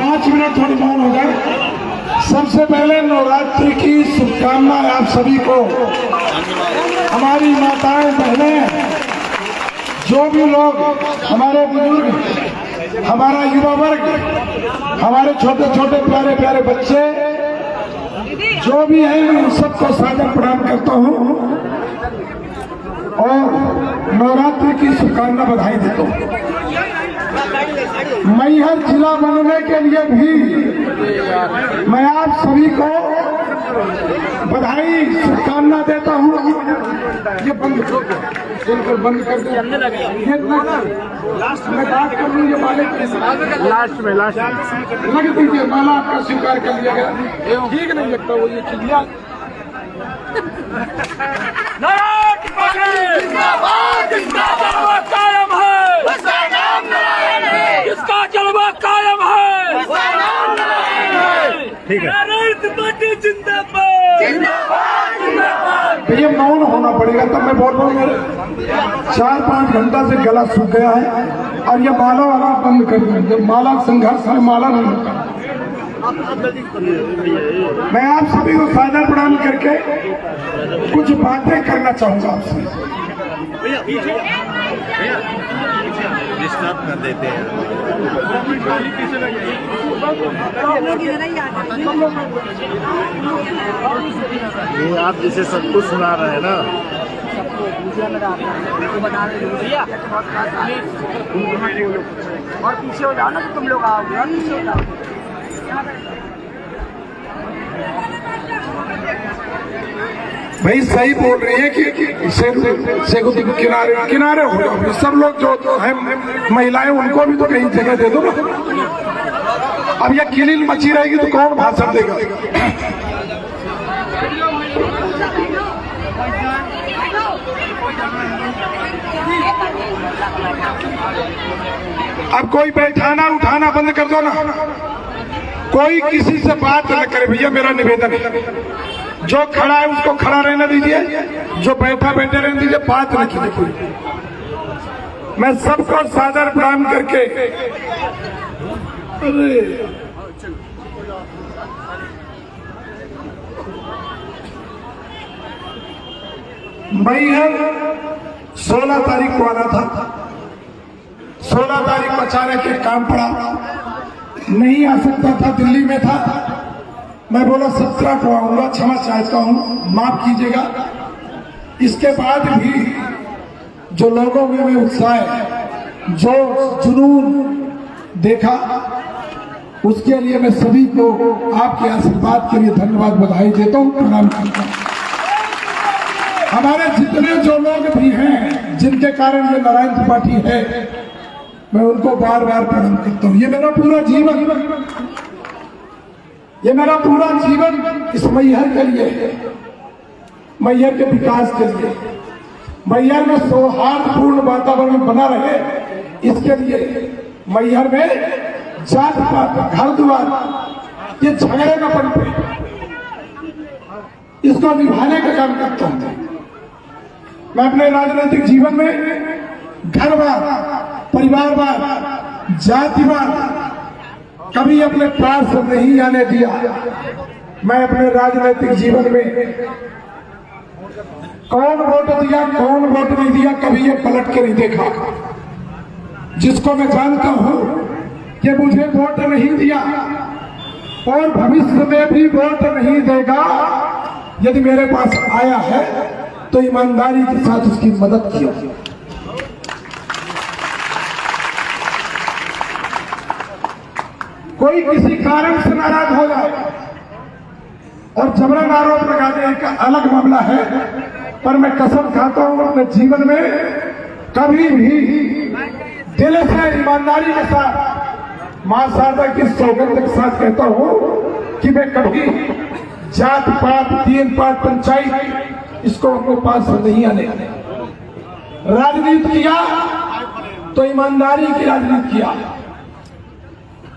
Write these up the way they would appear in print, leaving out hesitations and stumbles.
5 minute थोड़ी मौन हो जाए। सबसे पहले नवरात्रि की शुभकामनाएं आप सभी को। हमारी माताएं बहनें, जो भी लोग, हमारे बुजुर्ग, हमारा युवा वर्ग, हमारे छोटे छोटे प्यारे प्यारे बच्चे जो भी हैं, मैं उन सबको सादर प्रणाम करता हूं और नवरात्रि की शुभकामना बधाई देता हूं। मैहर जिला बनने के लिए भी मैं आप सभी को बधाई शुभकामना देता हूं। ये बंद बंद कर दो, लास्ट में बात कर लूँ। ये मालिक लास्ट में लग दीजिए, माला आपका स्वीकार कर लिया गया। ठीक नहीं लगता वो ये चिड़िया। कायम है, इसका जलवा कायम है। ठीक है, जिंदाबाद। भैया मौन होना पड़ेगा, तब मैं बोल रहा हूँ। मेरे 4-5 घंटा से गला सूख गया है और ये माला वाला बंद कर दीजिए। माला संघर्ष में माला नहीं होता। मैं आप सभी को सादर प्रणाम करके कुछ बातें करना चाहूंगा आपसे। डिस्टर्ब कर देते हैं। ये आप जिसे सब कुछ सुना रहे हैं ना, और पीछे हो जाओ ना, तो तुम लोग आओगे और पीछे हो जाओ। भाई सही बोल रही है कि किनारे किनारे हो जाओ। सब लोग जो है महिलाएं, उनको भी तो कहीं जगह दे दो ना। अब ये किलिल मची रहेगी तो कौन भाषण देगा? अब कोई बैठाना उठाना बंद कर दो ना। कोई किसी से बात न करे भैया, मेरा निवेदन है। जो खड़ा है उसको खड़ा रहने दीजिए, जो बैठा बैठे रहने दीजिए, बात न कीजिए कोई। मैं सबको सादर प्रणाम करके, अरे मैहर 16 तारीख को आना था। 16 तारीख को अचानक एक काम पड़ा, नहीं आ सकता था, दिल्ली में था। मैं बोला 17 को आऊंगा, क्षमा चाहता हूं, माफ कीजिएगा। इसके बाद भी जो लोगों में उत्साह, जो जुनून देखा, उसके लिए मैं सभी को आपके आशीर्वाद के लिए धन्यवाद बधाई देता हूं, प्रणाम करता हूं। हमारे जितने जो लोग भी हैं जिनके कारण ये नारायण त्रिपाठी है, मैं उनको बार बार प्रणाम करता हूं। ये मेरा पूरा जीवन इस मैहर के लिए है, मैहर के विकास के लिए, मैहर में सौहार्दपूर्ण वातावरण बना रहे, इसके लिए मैहर में जात पात, घर द्वार, ये झगड़े का पनपे, इसको निभाने का काम करता हूं। मैं अपने राजनीतिक जीवन में घरवाद, परिवारवाद, जातिवाद कभी अपने पार से नहीं आने दिया। मैं अपने राजनीतिक जीवन में कौन वोट दिया, कौन वोट नहीं दिया, कभी ये पलट के नहीं देखा। जिसको मैं जानता हूं कि मुझे वोट नहीं दिया और भविष्य में भी वोट नहीं देगा, यदि मेरे पास आया है तो ईमानदारी के साथ उसकी मदद की। कोई किसी कारण से नाराज हो जाए और जबरन आरोप लगा दे, एक अलग मामला है, पर मैं कसम खाता हूं अपने जीवन में कभी भी दिल से ईमानदारी के साथ, मां शारदा की सौगंध के साथ कहता हूं कि मैं कभी जात पात, तीन पात, पंचायत, इसको अपने पास नहीं आने। राजनीति किया तो ईमानदारी की राजनीति किया।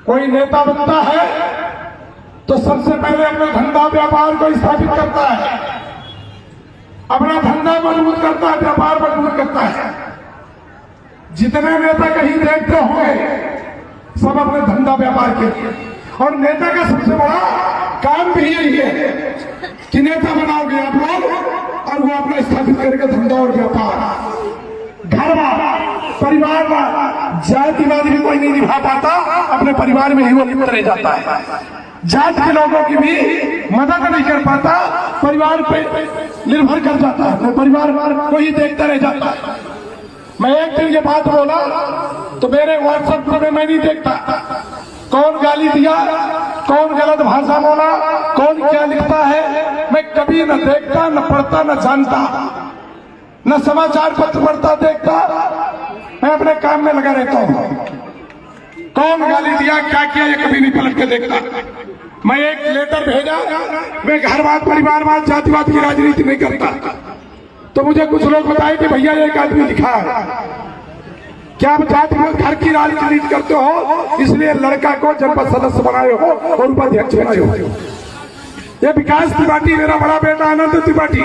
कोई नेता बनता है तो सबसे पहले अपने धंधा व्यापार को स्थापित करता है, अपना धंधा मजबूत करता है, व्यापार मजबूत करता है। जितने नेता कहीं देखते होंगे सब अपने धंधा व्यापार के लिए, और नेता का सबसे बड़ा काम भी यही है कि नेता बनाओगे आप लोग और वो अपना स्थापित करके धंधा और व्यापार घरवार परिवारवार जातिवाद भी कोई नहीं निभा पाता, अपने परिवार में ही वो लिप्त रह जाता है। जात के लोगों की भी मदद नहीं कर पाता, परिवार पे निर्भर कर जाता है, परिवार को ही देखता रह जाता है। मैं एक दिन ये बात बोला तो मेरे व्हाट्सएप ग्रुप में मैं नहीं देखता कौन गाली दिया, कौन गलत भाषा बोला, कौन क्या लिखता है, मैं कभी न देखता, न पढ़ता, न जानता, न समाचार पत्र पढ़ता देखता, मैं अपने काम में लगा रहता हूँ। कौन गाली दिया, क्या किया, ये कभी नहीं पलट के देखता। मैं एक लेटर भेजा, मैं घरवाद परिवारवाद जातिवाद की राजनीति नहीं करता, तो मुझे कुछ लोग बताए कि भैया एक आदमी लिखा है, क्या आप जातिवाद घर की राजनीति करते हो, इसलिए लड़का को जनपद सदस्य बनाए हो और उपाध्यक्ष बनाए हो। ये विकास त्रिपाठी मेरा बड़ा बेटा आनंद त्रिपाठी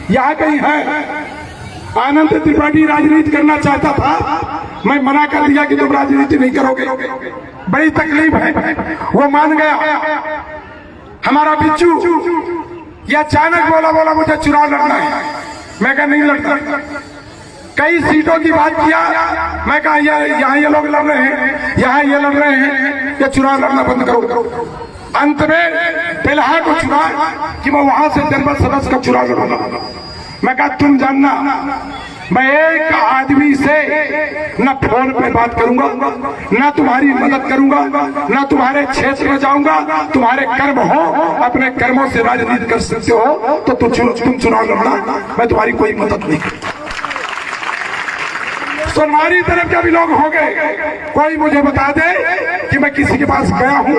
यहाँ कहीं है। आनंद त्रिपाठी राजनीति करना चाहता था, मैं मना कर दिया कि तुम राजनीति नहीं करोगे, बड़ी तकलीफ है। वो मान गया। हमारा बिच्छू ये अचानक बोला मुझे चुनाव लड़ना है। मैं कहा नहीं लड़ता। कई सीटों की बात किया, मैं कहा यहाँ ये लोग लड़ रहे हैं, यहाँ ये लड़ रहे हैं, ये चुनाव लड़ना बंद करो। अंत में बेलहा को चुना कि मैं वहां से जनपद सदस्य का चुनाव लड़ूंगा। मैं कहा तुम जानना, मैं एक आदमी से न फोन पे बात करूंगा, न तुम्हारी मदद करूंगा, न तुम्हारे क्षेत्र में जाऊंगा। तुम्हारे कर्म हो, अपने कर्मों से राजनीति कर सकते हो तो तुम चुनाव लड़ना, मैं तुम्हारी कोई मदद नहीं करूंगा। सोनवारी तरफ के भी लोग हो गए, कोई मुझे बता दे कि मैं किसी के पास गया हूं,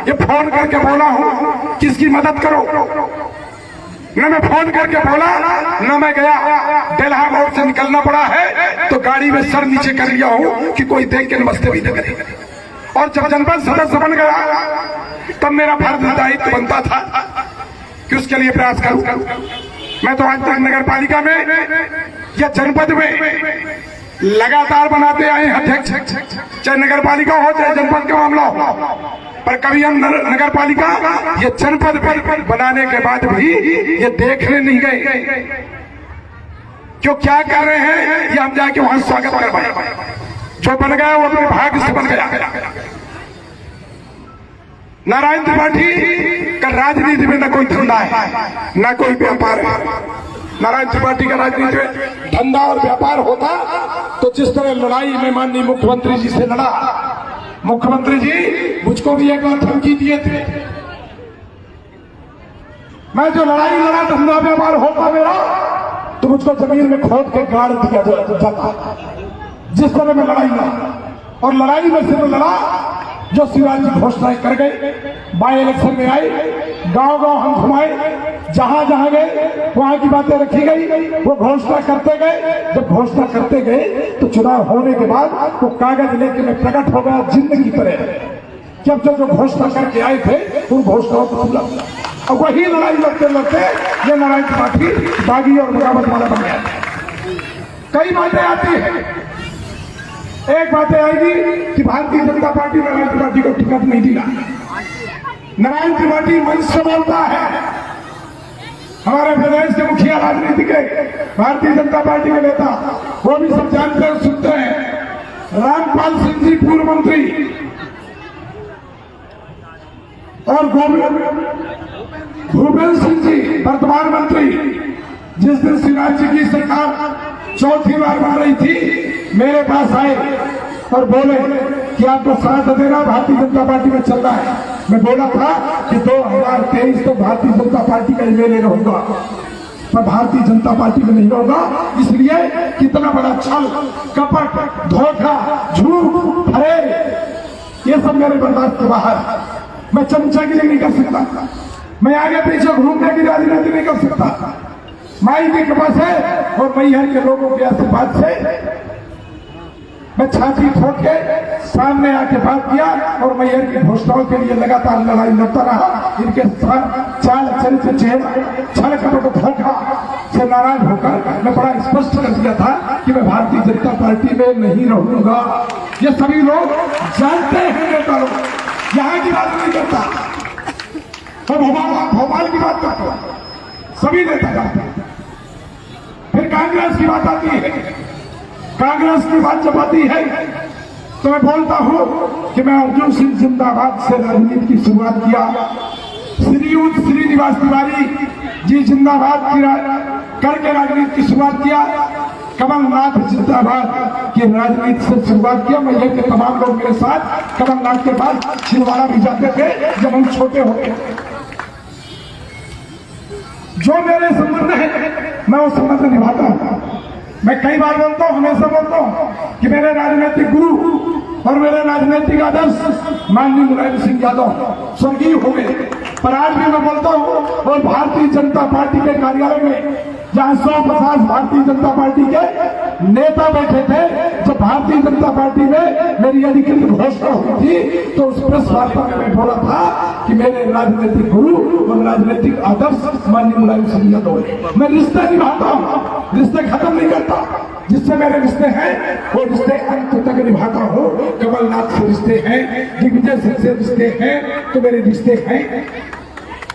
ये फोन करके बोला हूं किसकी मदद करो। न मैं फोन करके बोला, न मैं गया। बेलहा मोड़ से निकलना पड़ा है तो गाड़ी में सर नीचे कर लिया हूं कि कोई देख के नमस्ते भी न करे। और जब जनपद सदस्य बन गया तब मेरा फर्ज दायित्व बनता था कि उसके लिए प्रयास करूं। मैं तो आज तक नगर पालिका में या जनपद में लगातार बनाते आए अध्यक्ष, चाहे नगर पालिका हो चाहे जनपद का मामला हो, पर कभी हम नगर पालिका ये जनपद बनाने के बाद भी ये देखने नहीं गए क्यों क्या कर रहे हैं, ये हम जाके वहां स्वागत करवाए। जो बन गया वो अपने भाग्य से बन गया। नारायण त्रिपाठी का राजनीति में न कोई धंधा है, न कोई व्यापार है। नारायण त्रिपाठी का राजनीति में धंधा और व्यापार होता तो जिस तरह लड़ाई में माननीय मुख्यमंत्री जी से लड़ा, मुख्यमंत्री जी मुझको भी एक बार धमकी दिए थे। मैं जो लड़ाई लड़ा धंधा व्यापार होता मेरा तो मुझको जमीन में खोद के गाड़ दिया जाता। जिस तरह में लड़ाई लड़ा, और लड़ाई में सिर्फ लड़ा जो शिवराज जी घोषणाएं कर गए। बाई इलेक्शन में आए, गांव गांव हम घुमाए, जहां जहां गए वहां की बातें रखी गई, वो घोषणा करते गए। जब घोषणा करते गए तो चुनाव होने के बाद वो कागज लेके मैं प्रकट हो गया जिंदगी तरह कि अब जो घोषणा करके आए थे उन घोषणाओं को पूरा। और वही लड़ाई लड़ते लड़ते ये नारायण त्रिपाठी बागी और बगावत वाला बन गया। कई बातें आती है, एक बातें आएगी कि भारतीय जनता पार्टी नारायण त्रिपाठी को टिकट नहीं दिया। नारायण त्रिपाठी मंच से बोलता है, हमारे प्रदेश के मुखिया राजनीति के भारतीय जनता पार्टी के नेता वो भी सब जानते और सुनते हैं। रामपाल सिंह जी पूर्व मंत्री और भूपेंद्र सिंह जी वर्तमान मंत्री, जिस दिन शिवराज जी की सरकार चौथी बार बन रही थी, मेरे पास आए और बोले कि आपको साथ देना भारतीय जनता पार्टी में चल रहा है। मैं बोला था कि 2023 तो भारतीय जनता पार्टी का एमएलए रहूंगा, पर भारतीय जनता पार्टी में नहीं रहूंगा। इसलिए कितना बड़ा छल कपट धोखा झूठ फरेब ये सब मेरे बर्दाश्त के बाहर। मैं चमचा के लिए नहीं कर सकता, मैं आगे पीछे घूमने की राजनीति नहीं कर सकता। माई की कृपा से और मैहर के लोगों के आशीर्वाद से मैं छाती ठोक के सामने आके बात किया और मैहर की घोषणाओं के लिए लगातार लड़ाई लड़ता रहा। इनके साथ चाल चरित्र चेहरा छल कपट धोखा से नाराज होकर मैं बड़ा स्पष्ट कर दिया था कि मैं भारतीय जनता पार्टी में नहीं रहूंगा। ये सभी लोग जानते हैं नेता लोग। यहाँ की बात नहीं करता, मैं भोपाल की बात करता हूँ, सभी नेता करते हैं। फिर कांग्रेस की बात आती है, कांग्रेस की बात जब आती है तो मैं बोलता हूँ कि मैं अर्जुन सिंह जिंदाबाद से राजनीति की शुरुआत किया, श्रीनिवास तिवारी जी जिंदाबाद करके राजनीति की शुरुआत किया, कमलनाथ जिंदाबाद की राजनीति से शुरुआत किया। मैं ये तमाम लोग मेरे साथ कमलनाथ के पास छिंदवाड़ा भी जाते थे जब हम छोटे होते। जो मेरे संबंध है मैं वो संबंध निभाता हूं। मैं कई बार बोलता हूं, हमेशा बोलता हूं कि मेरे राजनीतिक गुरु और मेरे राजनीतिक आदर्श माननीय मुलायम सिंह यादव स्वर्गीय हो गए, पर आज भी मैं बोलता हूं और भारतीय जनता पार्टी के कार्यालय में जहां 150 भारतीय जनता पार्टी के नेता बैठे थे, जब भारतीय जनता पार्टी में मेरी अधिकृत घोषणा हुई थी तो उस प्रेस वार्ता में मैं बोला था कि मेरे राजनीतिक गुरु और राजनीतिक आदर्श माननीय मुलायम सिंह यादव है। मैं रिश्ते निभाता हूं, रिश्ते खत्म नहीं करता। जिससे मेरे रिश्ते हैं वो रिश्ते अंत तक निभाता हूं। कमलनाथ से रिश्ते हैं, दिग्विजय सिंह से रिश्ते हैं, तो मेरे रिश्ते हैं।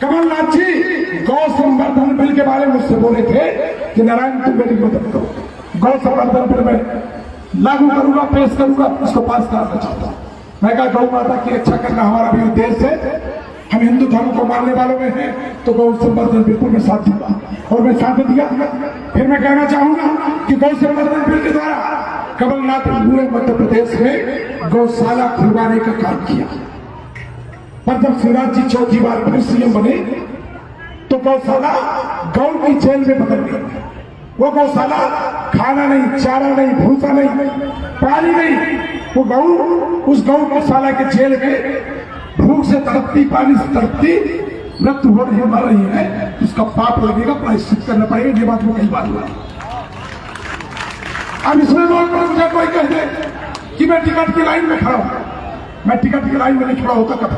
कमलनाथ जी गौ संवर्धन बिल के बारे में मुझसे बोले थे कि नारायण तुम मेरी मदद करो, गौ संवर्धन बिल में लागू करूंगा, पेश करूंगा, उसको पास कराना चाहता हूं। मैं कहा गौ माता की रक्षा करना हमारा भी उद्देश्य है, हम हिंदू धर्म को मानने वालों में हैं, तो गौ संवर्धन बिल्कुल मैं साथ दूंगा और मैं साथ दिया। फिर मैं कहना चाहूंगा कि गौ संवर्धन बिल के द्वारा कमलनाथ ने पूरे मध्य प्रदेश में गौशाला खुलवाने का काम किया, पर जब शिवराज जी चौथी बार फिर सीएम बने तो गौशाला गौ की जेल में बदल गई। वो गौशाला खाना नहीं, चारा नहीं, भूसा नहीं, पानी नहीं, वो गौ उस गौशाला के जेल में भूख से तड़पती, पानी से तड़पती, मृत्यु हो रही, मर रही है, उसका पाप लगेगा, प्रायश्चित करना पड़ेगा। ये बात वो कई बार हुआ। अब इसमें लोग मुझे कोई कह दे कि मैं टिकट की लाइन में खड़ा हूं, मैं टिकट की लाइन में नहीं खड़ा होता कब।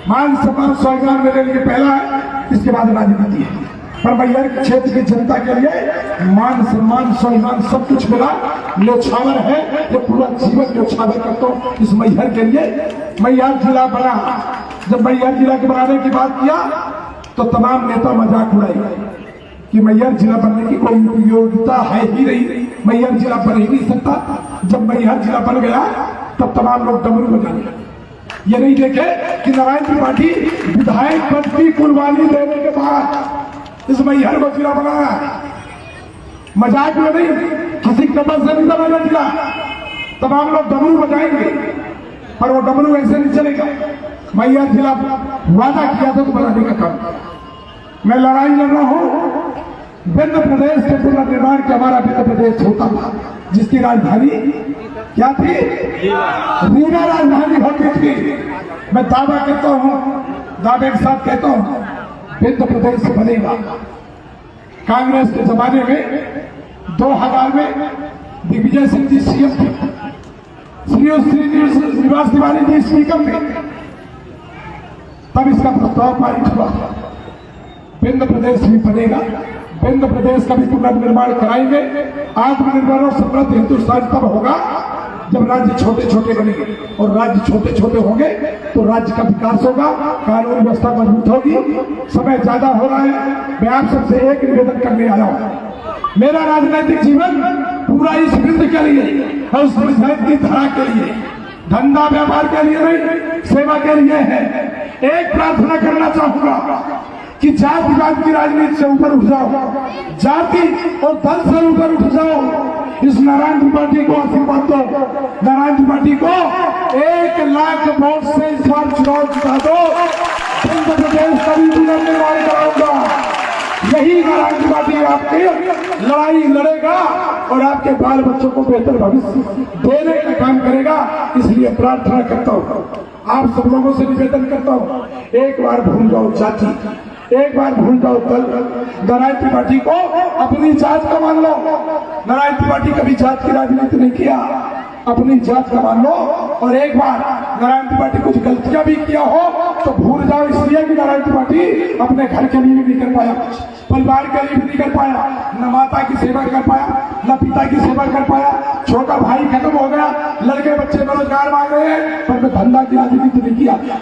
मान सम्मान स्वाभिमान मेरे लिए पहला है, इसके बाद राजनीति है। पर मैहर क्षेत्र की जनता के लिए मान सम्मान स्वाभिमान सब कुछ मेरा न्यौछावर है। ये पूरा जीवन न्यौछावर करता हूं इस मैहर के लिए। मैहर जिला बना, जब मैहर जिला के बनाने की बात किया तो तमाम नेता मजाक उड़ाए कि मैहर जिला बनने की कोई योग्यता है ही नहीं, मैहर जिला बन ही नहीं सकता। जब मैहर जिला बन गया तब तमाम लोग डमरू बजाने लगे। ये नहीं देखे कि नारायण त्रिपाठी विधायक पद की कुर्बानी देने के बाद इस मैहर को जिला बनाया। मजाक में नहीं, किसी कमर से नहीं बनाना जिला। तमाम लोग डमरू बजाएंगे, पर वो डमरू ऐसे नहीं चलेगा। मैहर जिला वादा किया था तो बनाने का काम। मैं लड़ाई लड़ रहा हूं विंध्य प्रदेश के पुनर्निर्माण के। हमारा विंध्य प्रदेश होता था जिसकी राजधानी क्या थी? रीवा राजधानी होती थी। मैं दावा करता हूं, दावे के साथ कहता हूं, विंध्य प्रदेश से बनेगा। कांग्रेस के जमाने में 2000 में दिग्विजय सिंह जी सीएम थे, श्रीनिवास तिवारी जी स्पीकर थे, तब इसका प्रस्ताव पारित हुआ। विंध्य प्रदेश भी बनेगा, विंध्य प्रदेश का भी पुनर्निर्माण कराएंगे। आत्मनिर्भर और समृद्ध हिंदुस्तान तब होगा जब राज्य छोटे छोटे बनेंगे, और राज्य छोटे छोटे होंगे तो राज्य का विकास होगा, कानून व्यवस्था मजबूत होगी। समय ज्यादा हो रहा है, मैं आप सबसे एक निवेदन करने आया हूं। मेरा राजनीतिक जीवन पूरा इस विंध्य के लिए और उस की धरा के लिए, धंधा व्यापार के लिए नहीं, सेवा के लिए है। एक प्रार्थना करना चाहूंगा कि जातिवाद की राजनीति से ऊपर उठ जाओ, जाति और दल से ऊपर उठ जाओ। इस नारायण त्रिपाठी को आशीर्वाद दो, नारायण त्रिपाठी को 1 लाख वोट से इस बार चुनाव जिता दो। विंध्य प्रदेश का भी पुनर्निर्माण कराऊंगा। यही नारायण त्रिपाठी आपकी लड़ाई लड़ेगा और आपके बाल बच्चों को बेहतर भविष्य देने का काम करेगा। इसलिए प्रार्थना करता हूं, आप सब लोगों से निवेदन करता हूं, एक बार भूल जाओ जाति, एक बार भूल जाओ दल। नारायण त्रिपाठी को अपनी जात का मान लो। नारायण त्रिपाठी कभी जात की राजनीति नहीं किया, अपनी जात का मान लो। और एक बार नारायण त्रिपाठी कुछ गलतियां भी किया हो तो भूल जाओ, इसलिए कि नारायण त्रिपाठी अपने घर के लिए भी नहीं कर पाया कुछ। परिवार के लिए भी नहीं कर पाया, न माता की सेवा कर पाया, न पिता की सेवा कर पाया। छोटा भाई खत्म हो गया, लड़के बच्चे बेरोजगार मांग रहे हैं, पर मैं धंधा की राजनीति तो नहीं किया।